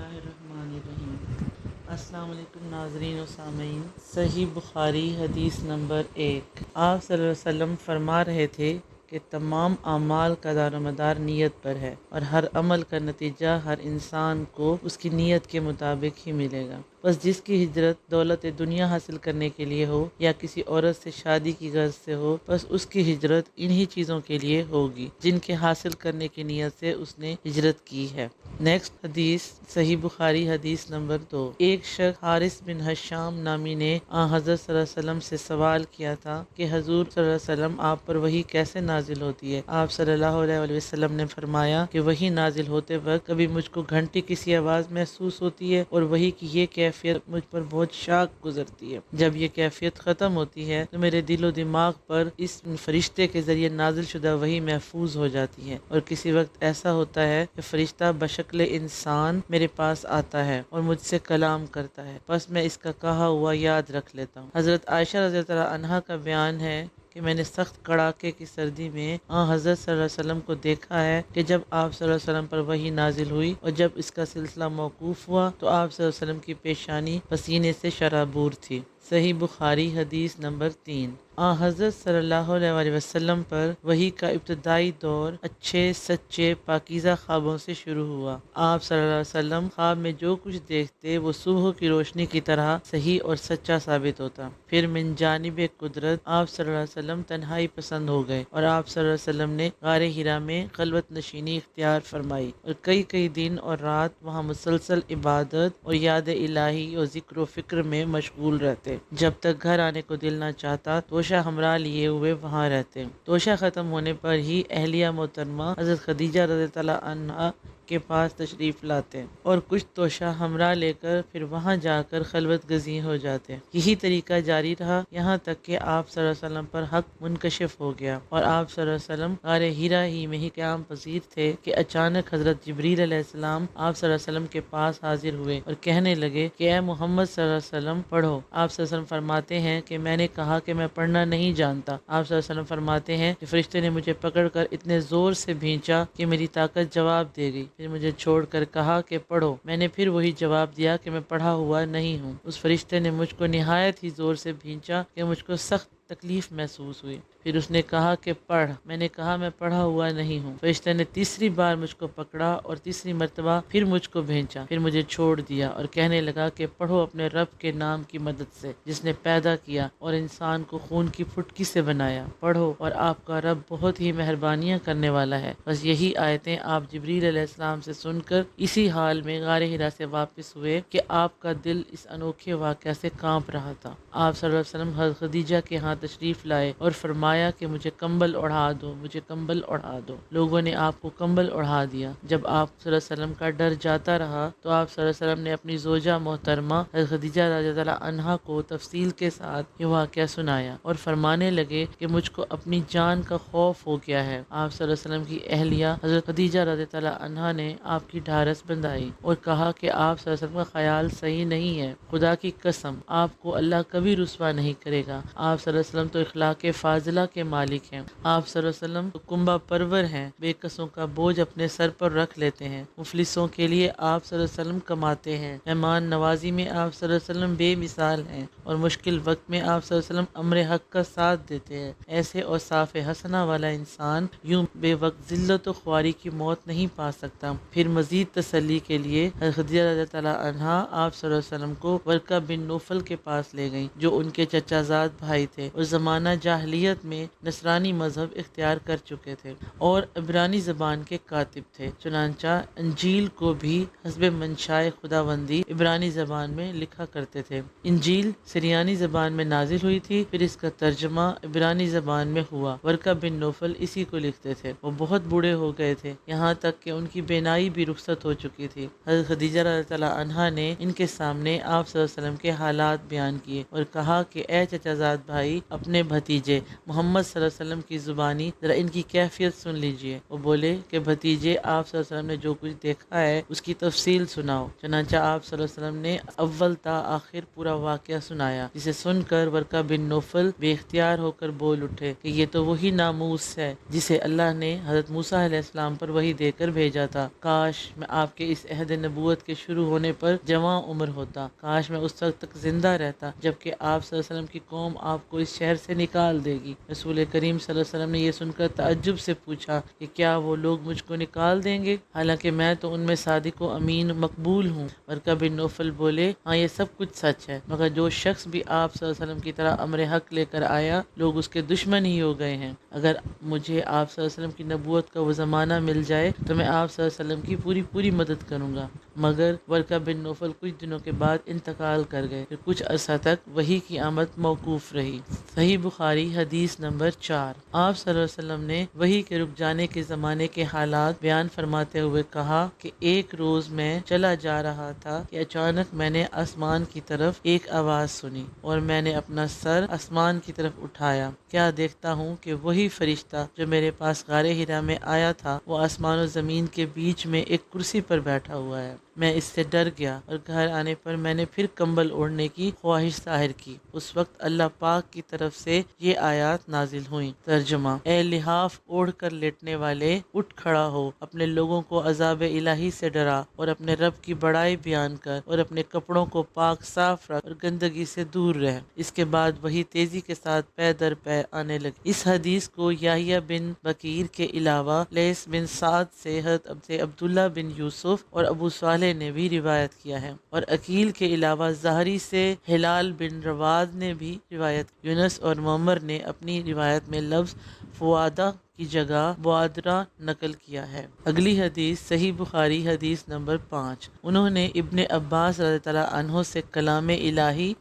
बिस्मिल्लाहिर्रहमानिर्रहीम। अस्सलाम वालेकुम नाज़रीन व सामीन। सही बुखारी हदीस नंबर 1। आप सल्लल्लाहु अलैहि वसल्लम फरमा रहे थे कि तमाम अमाल का दारोमदार नीयत पर है और हर अमल का नतीजा हर इंसान को उसकी नीयत के मुताबिक ही मिलेगा। बस जिसकी हिजरत दौलत दुनिया हासिल करने के लिए हो या किसी औरत से शादी की गर्ज से हो, बस उसकी हिजरत इन्हीं चीज़ों के लिए होगी जिनके हासिल करने की नीयत से उसने हिजरत की है। नेक्स्ट हदीस सही बुखारी हदीस नंबर 2। एक शख्स हारिस बिन हशाम नामी ने हज़रत सल्लल्लाहु अलैहि वसल्लम से सवाल किया था कि हजूर सल्लल्लाहु अलैहि वसल्लम आप पर वही कैसे नाजिल होती है। आप सल्लल्लाहु अलैहि वसल्लम ने फरमाया कि वही नाजिल होते वक्त कभी मुझको घंटी किसी आवाज़ महसूस होती है और वही की ये कैफियत मुझ पर बहुत शाक गुजरती है। जब ये कैफियत ख़त्म होती है तो मेरे दिलो दिमाग पर इस फरिश्ते के ज़रिए नाजिल शुदा वही महफूज हो जाती है और किसी वक्त ऐसा होता है कि फरिश्ता बशक्ल इंसान मेरे पास आता है और मुझसे कलाम करता है, बस मैं इसका कहा हुआ याद रख लेता हूँ। हज़रत आयशा रज़ियल्लाहु अन्हा का बयान है कि मैंने सख्त कड़ाके की सर्दी में हज़रत सल्लल्लाहु अलैहि वसल्लम को देखा है कि जब आप सल्लल्लाहु अलैहि वसल्लम पर वही नाजिल हुई और जब इसका सिलसिला मौकूफ़ हुआ तो आप सल्लल्लाहु अलैहि वसल्लम की पेशानी पसीने से शराबूर थी। सही बुखारी हदीस नंबर 3। हज़रत सल्लल्लाहु अलैहि वसल्लम पर वही का इब्तदाई दौर अच्छे सच्चे पाकीज़ा ख्वाबों से शुरू हुआ। आप सल्लल्लाहु अलैहि वसल्लम ख्वाब में जो कुछ देखते वो सुबह की रोशनी की तरह सही और सच्चा साबित होता। फिर मिन जानिब कुदरत आप सल्लल्लाहु अलैहि वसल्लम तन्हाई पसंद हो गए और आप सल्लल्लाहु अलैहि वसल्लम ने गारे हिरा में खलवत नशीनी इख्तियार फरमाई और कई कई दिन और रात वहाँ मुसलसल इबादत और याद इलाही और जिक्र फिक्र में मशगूल रहते। जब तक घर आने को दिल ना चाहता तोशा हमरा लिए हुए वहाँ रहते। तोशा ख़त्म होने पर ही अहलिया मोहतरमा हज़रत खदीजा रज़ियल्लाहु अन्हा के पास तशरीफ़ लाते और कुछ तोशा हमरा लेकर फिर वहाँ जाकर खलवत गज़ी हो जाते। यही तरीका जारी रहा यहाँ तक कि आप सल्लल्लाहु अलैहि वसल्लम पर हक मुनकशिफ हो गया और आप सल्लल्लाहु अलैहि वसल्लम गारे हिरा ही में ही क़याम पसीर थे कि अचानक हज़रत जिब्रील अलैहिस्सलाम आप सल्लल्लाहु अलैहि वसल्लम के पास हाजिर हुए और कहने लगे कि ए मोहम्मद सल्लल्लाहु अलैहि वसल्लम पढ़ो। आप सल्लल्लाहु अलैहि वसल्लम फरमाते हैं कि मैंने कहा कि मैं पढ़ना नहीं जानता। आप सल्लल्लाहु अलैहि वसल्लम फरमाते हैं कि फरिश्ते ने मुझे पकड़कर इतने ज़ोर से भींचा कि मेरी ताकत जवाब दे गई। फिर मुझे छोड़कर कहा कि पढ़ो। मैंने फिर वही जवाब दिया कि मैं पढ़ा हुआ नहीं हूँ। उस फरिश्ते ने मुझको निहायत ही ज़ोर से भींचा कि मुझको सख्त तकलीफ महसूस हुई। फिर उसने कहा कि पढ़। मैंने कहा मैं पढ़ा हुआ नहीं हूँ। फरिश्ते ने तीसरी बार मुझको पकड़ा और तीसरी मर्तबा फिर मुझको भेजा। फिर मुझे छोड़ दिया और कहने लगा कि पढ़ो अपने रब के नाम की मदद से जिसने पैदा किया और इंसान को खून की फुटकी से बनाया। पढ़ो और आपका रब बहुत ही मेहरबानियाँ करने वाला है। बस यही आयतें आप जिब्रील अलैहिस्सलाम से सुनकर इसी हाल में गारे हिरा से वापस हुए कि आपका दिल इस अनोखे वाक़या से कांप रहा था। आप सल्लल्लाहु अलैहि वसल्लम हज़रत खदीजा के यहाँ तशरीफ़ लाए और फरमाया कि मुझे कंबल ओढ़ा दो, मुझे कंबल ओढ़ा दो। लोगों ने आपको कंबल ओढ़ा दिया। जब आप सल्लल्लाहु अलैहि वसल्लम का डर जाता रहा तो आप सल्लल्लाहु अलैहि वसल्लम ने अपनी ज़ोजा मोहतरमा हज़रत खदीजा रज़ियल्लाहु अन्हा को तफसील के साथ ये वाक़या सुनाया और फरमाने लगे कि मुझको अपनी जान का खौफ हो गया है। आप सल्लल्लाहु अलैहि वसल्लम की अहलिया हज़रत खदीजा रज़ियल्लाहु अन्हा ने आपकी ढारस बंधाई और कहा कि आप सल्लल्लाहु अलैहि वसल्लम का ख्याल सही नहीं है। खुदा की कसम आपको अल्लाह कभी रुस्वा नहीं करेगा। आप सल्लल्लाहु अलैहि वसल्लम तो इखलाक़ फाजिला के मालिक हैं। आप सल्लल्लाहु अलैहि वसल्लम तो कुंबा परवर हैं। बेकसों का बोझ अपने सर पर रख लेते हैं। मुफलिसों के लिए आप सल्लल्लाहु अलैहि वसल्लम कमाते हैं। मेहमान नवाजी में आप सल्लल्लाहु अलैहि वसल्लम बेमिसाल हैं और मुश्किल वक्त में आप सल्लल्लाहु अलैहि वसल्लम अम्र हक का साथ देते हैं। ऐसे औसाफ़ हसना वाला इंसान यूं बेवक्त जिल्लत व ख्वारी की मौत नहीं पा सकता। फिर मजीद तसल्ली के लिए खदीजा रज़ियल्लाहु अन्हा आप सल्लल्लाहु अलैहि वसल्लम को वर्का बिन नौफल के पास ले गईं जो उनके चचाजाद भाई थे और ज़माना जाहलियत में नसरानी मजहब इख्तियार कर चुके थे और इब्रानी ज़बान के कातिब थे। चुनांचा इंजील को भी हस्ब मंशाए खुदावंदी इब्रानी ज़बान में लिखा करते थे। इंजील सिरियानी ज़बान में नाजिल हुई थी, फिर इसका तर्जमा इब्रानी ज़बान में हुआ। वर्का बिन नौफल इसी को लिखते थे। वो बहुत बूढ़े हो गए थे, यहाँ तक कि उनकी बेनाई भी रुखसत हो चुकी थी। हज़रत खदीजा रज़ियल्लाहु अन्हा ने इनके सामने आप सल्लल्लाहु अलैहि वसल्लम के हालात बयान किए और कहा कि ए चचाजाद भाई, اپنے بھتیجے محمد صلی اللہ علیہ وسلم کی زبانی ذرا ان کی کیفیت سن لیجئے۔ وہ بولے کہ بھتیجے آپ صلی اللہ علیہ وسلم نے جو کچھ دیکھا ہے اس کی تفصیل سناؤ۔ چنانچہ آپ صلی اللہ علیہ وسلم نے اول تا آخر پورا واقعہ سنایا، جسے سن کر ورقہ بن نوفل بے اختیار ہو کر بول اٹھے کہ یہ تو وہی ناموس ہے جسے اللہ نے حضرت موسیٰ علیہ السلام پر وحی دے کر بھیجا تھا۔ کاش میں آپ کے اس عہد نبوت کے شروع ہونے پر جواں عمر ہوتا، کاش میں اس وقت تک زندہ رہتا جبکہ آپ صلی اللہ علیہ وسلم کی قوم آپ کو اس شہر سے نکال دے گی۔ رسول کریم صلی اللہ علیہ وسلم نے یہ سن کر تعجب سے پوچھا کہ کیا وہ لوگ مجھ کو نکال دیں گے، حالانکہ میں تو ان میں صادق و امین مقبول ہوں۔ ورقہ بن نوفل بولے ہاں یہ سب کچھ سچ ہے، مگر جو شخص بھی آپ صلی اللہ علیہ وسلم کی طرح امر حق لے کر آیا لوگ اس کے دشمن ہی ہو گئے ہیں۔ اگر مجھے آپ صلی اللہ علیہ وسلم کی نبوت کا وہ زمانہ مل جائے تو میں آپ صلی اللہ علیہ وسلم کی پوری مدد کروں گا، مگر ورقہ بن نوفل کچھ دنوں کے بعد انتقال کر گئے، پھر کچھ عرصہ تک وحی کی آمد موقوف رہی۔ صحیح بخاری حدیث نمبر 4۔ آپ صلی اللہ علیہ وسلم نے وحی کے رک جانے کے زمانے کے حالات بیان فرماتے ہوئے کہا کہ ایک روز میں چلا جا رہا تھا کہ اچانک میں نے آسمان کی طرف ایک آواز سنی اور میں نے اپنا سر آسمان کی طرف اٹھایا، کیا دیکھتا ہوں کہ وہی فرشتہ جو میرے پاس غار حرا میں آیا تھا وہ آسمان و زمین کے بیچ میں ایک کرسی پر بیٹھا ہوا ہے۔ میں اس سے ڈر گیا اور گھر آنے پر میں نے پھر کمبل اوڑھنے کی خواہش ظاہر کی۔ اس وقت اللہ پاک کی طرف سے یہ آیات نازل ہوئیں۔ ترجمہ: اے لحاف اوڑھ کر لیٹنے والے، اٹھ کھڑا ہو، اپنے لوگوں کو عذاب الہی سے ڈرا اور اپنے رب کی بڑائی بیان کر اور اپنے کپڑوں کو پاک صاف رکھ اور گندگی سے دور رہ۔ اس کے بعد وہی تیزی کے ساتھ پے در پے آنے لگی۔ اس حدیث کو یحییٰ بن بکیر کے علاوہ لیث بن سعد سے حضرت عبداللہ بن یوسف اور ابو صالح نے بھی روایت کیا ہے، اور عقیل کے علاوہ زہری سے ہلال بن رواد نے بھی روایت کی۔ یونس اور معمر نے اپنی روایت میں لفظ فوادہ کی جگہ بوادرہ نقل کیا ہے۔ اگلی حدیث صحیح بخاری حدیث نمبر 5۔ انہوں نے ابن عباس رضی اللہ عنہ سے کلام الہی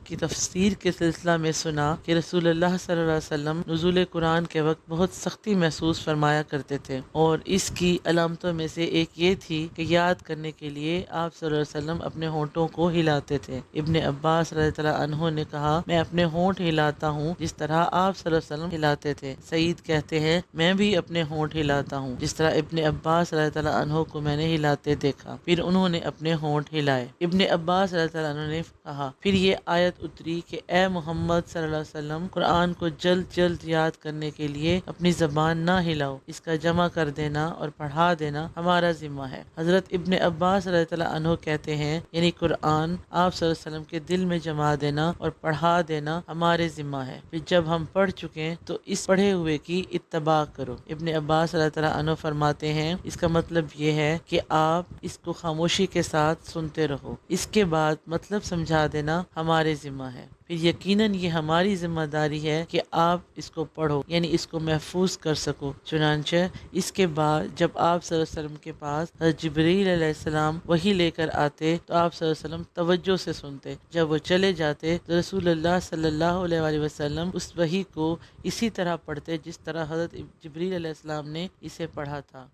کی تفسیر کے سلسلہ میں سنا کہ رسول اللہ صلی اللہ علیہ وسلم نزول قرآن کے وقت بہت سختی محسوس فرمایا کرتے تھے، اور اس کی علامتوں میں سے ایک یہ تھی کہ یاد کرنے کے لیے آپ صلی اللہ علیہ وسلم اپنے ہونٹوں کو ہلاتے تھے۔ ابن عباس رضی اللہ عنہ نے کہا میں اپنے ہونٹ ہلاتا ہوں جس طرح آپ صلی اللہ علیہ وسلم ہلاتے تھے۔ سعید کہتے ہیں میں بھی اپنے ہونٹ ہلاتا ہوں جس طرح ابن عباس رضی اللہ عنہ کو میں نے ہلاتے دیکھا، پھر انہوں نے اپنے ہونٹ ہلائے۔ ابن عباس رضی اللہ عنہ نے کہا پھر یہ آیت اتری کہ اے محمد صلی اللہ علیہ وسلم، قرآن کو جلد جلد یاد کرنے کے لیے اپنی زبان نہ ہلاؤ، اس کا جمع کر دینا اور پڑھا دینا ہمارا ذمہ ہے۔ حضرت ابن عباس رضی اللہ عنہ کہتے ہیں یعنی قرآن آپ صلی اللہ علیہ وسلم کے دل میں جما دینا اور پڑھا دینا ہمارے ذمہ ہے، پھر جب ہم پڑھ چکے تو اس پڑھے ہوئے کی اتباع کرو۔ ابن عباس رضی اللہ عنہ فرماتے ہیں اس کا مطلب یہ ہے کہ آپ اس کو خاموشی کے ساتھ سنتے رہو، اس کے بعد مطلب سمجھا دینا ہمارے ذمہ ہے، پھر یقیناً یہ ہماری ذمہ داری ہے کہ آپ اس کو پڑھو یعنی اس کو محفوظ کر سکو۔ چنانچہ اس کے بعد جب آپ صلی اللہ علیہ وسلم کے پاس حضرت جبریل علیہ السلام وحی لے کر آتے تو آپ صلی اللہ علیہ وسلم توجہ سے سنتے، جب وہ چلے جاتے تو رسول اللہ صلی اللہ علیہ وآلہ وسلم اس وحی کو اسی طرح پڑھتے جس طرح حضرت جبریل علیہ السلام نے اسے پڑھا تھا۔